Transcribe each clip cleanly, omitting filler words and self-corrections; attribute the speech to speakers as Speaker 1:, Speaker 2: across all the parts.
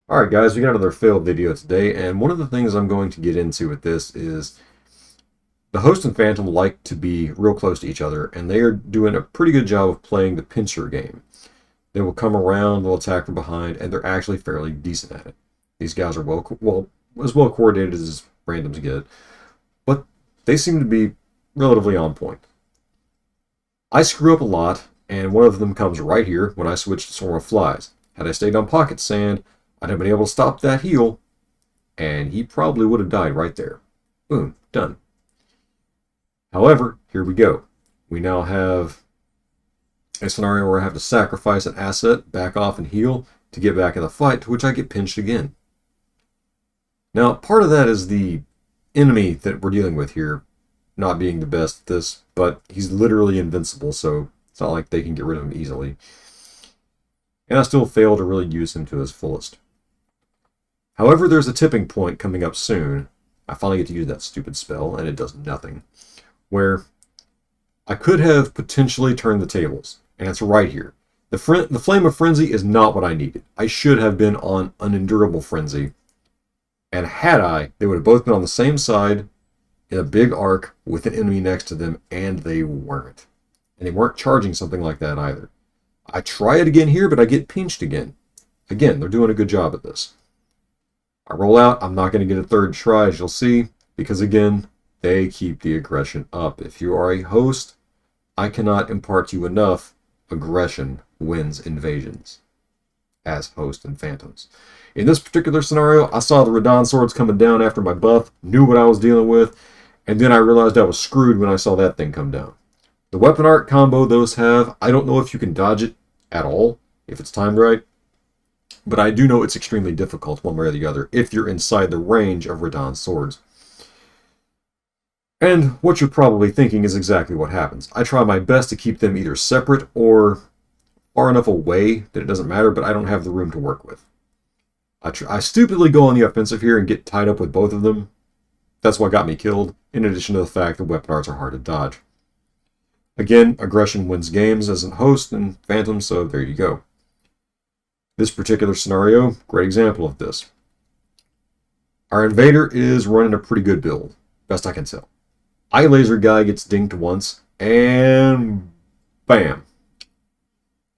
Speaker 1: Alright guys, we got another failed video today, and one of the things I'm going to get into with this is the host and phantom like to be real close to each other, and they are doing a pretty good job of playing the pincer game. They will come around, they'll attack from behind, and they're actually fairly decent at it. These guys are as well coordinated as randoms get, but they seem to be relatively on point. I screw up a lot, and one of them comes right here when I switch to Swarm of Flies. Had I stayed on Pocket Sand, I'd have been able to stop that heal, and he probably would have died right there. Boom, done. However, here we go. We now have a scenario where I have to sacrifice an asset, back off and heal to get back in the fight, to which I get pinched again. Now, part of that is the enemy that we're dealing with here not being the best at this, but he's literally invincible, so it's not like they can get rid of him easily. And I still fail to really use him to his fullest. However, there's a tipping point coming up soon. I finally get to use that stupid spell, and it does nothing. Where I could have potentially turned the tables, and it's right here. The Flame of Frenzy is not what I needed. I should have been on Unendurable Frenzy, and had I, they would have both been on the same side in a big arc with an enemy next to them, and they weren't. And they weren't charging something like that either. I try it again here, but I get pinched again. Again, they're doing a good job at this. I roll out, I'm not going to get a third try, as you'll see, because again, they keep the aggression up. If you are a host, I cannot impart to you enough. Aggression wins invasions as host and phantoms. In this particular scenario, I saw the Radon swords coming down after my buff, knew what I was dealing with, and then I realized I was screwed when I saw that thing come down. The weapon art combo those have, I don't know if you can dodge it at all, if it's timed right. But I do know it's extremely difficult one way or the other if you're inside the range of Radon swords. And what you're probably thinking is exactly what happens. I try my best to keep them either separate or far enough away that it doesn't matter, but I don't have the room to work with. I stupidly go on the offensive here and get tied up with both of them. That's what got me killed, in addition to the fact that weapon arts are hard to dodge. Again, aggression wins games as a host and phantom, so there you go. This particular scenario, great example of this. Our invader is running a pretty good build, best I can tell. Eye laser guy gets dinked once, and bam.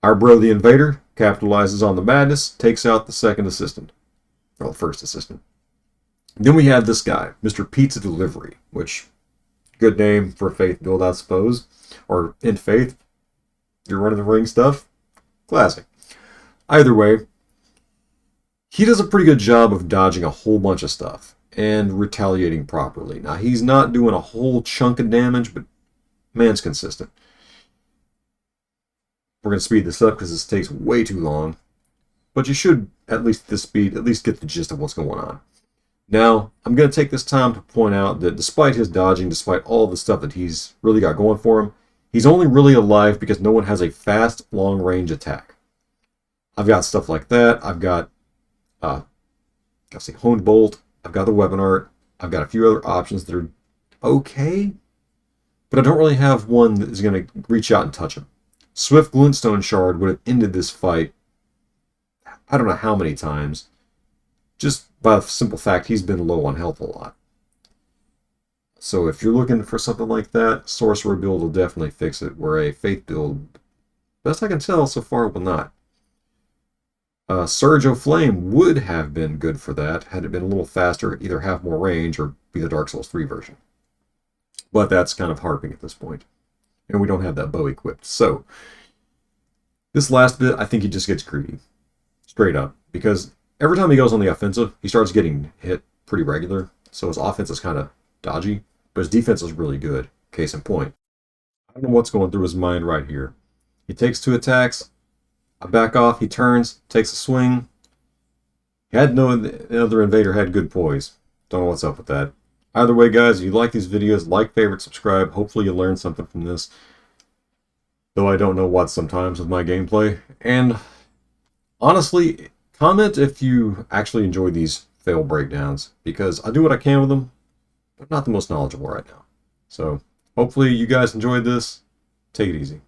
Speaker 1: Our bro the invader capitalizes on the madness, takes out the second assistant, or the first assistant. Then we have this guy, Mr. Pizza Delivery, which, good name for a faith build, I suppose, or in faith, you're running the ring stuff, classic. Either way, he does a pretty good job of dodging a whole bunch of stuff and retaliating properly. Now, he's not doing a whole chunk of damage, but man's consistent. We're going to speed this up because this takes way too long. But you should, at least at this speed, at least get the gist of what's going on. Now, I'm going to take this time to point out that despite his dodging, despite all the stuff that he's really got going for him, he's only really alive because no one has a fast, long-range attack. I've got stuff like that. I've got, Honed Bolt. I've got the weapon art. I've got a few other options that are okay, but I don't really have one that is going to reach out and touch him. Swift Glintstone Shard would have ended this fight, I don't know how many times, just by the simple fact he's been low on health a lot. So if you're looking for something like that, Sorcerer build will definitely fix it, where a Faith build, best I can tell so far, will not. Surge of Flame would have been good for that, had it been a little faster, either have more range or be the Dark Souls 3 version. But that's kind of harping at this point. And we don't have that bow equipped. So, this last bit, I think he just gets greedy. Straight up. Because every time he goes on the offensive, he starts getting hit pretty regular. So his offense is kind of dodgy. But his defense is really good. Case in point. I don't know what's going through his mind right here. He takes 2 attacks. I back off, he turns, takes a swing. He had no other invader had good poise. Don't know what's up with that. Either way, guys, if you like these videos, like, favorite, subscribe. Hopefully you learned something from this. Though I don't know what sometimes with my gameplay. And honestly, comment if you actually enjoy these fail breakdowns, because I do what I can with them, but not the most knowledgeable right now. So hopefully you guys enjoyed this. Take it easy.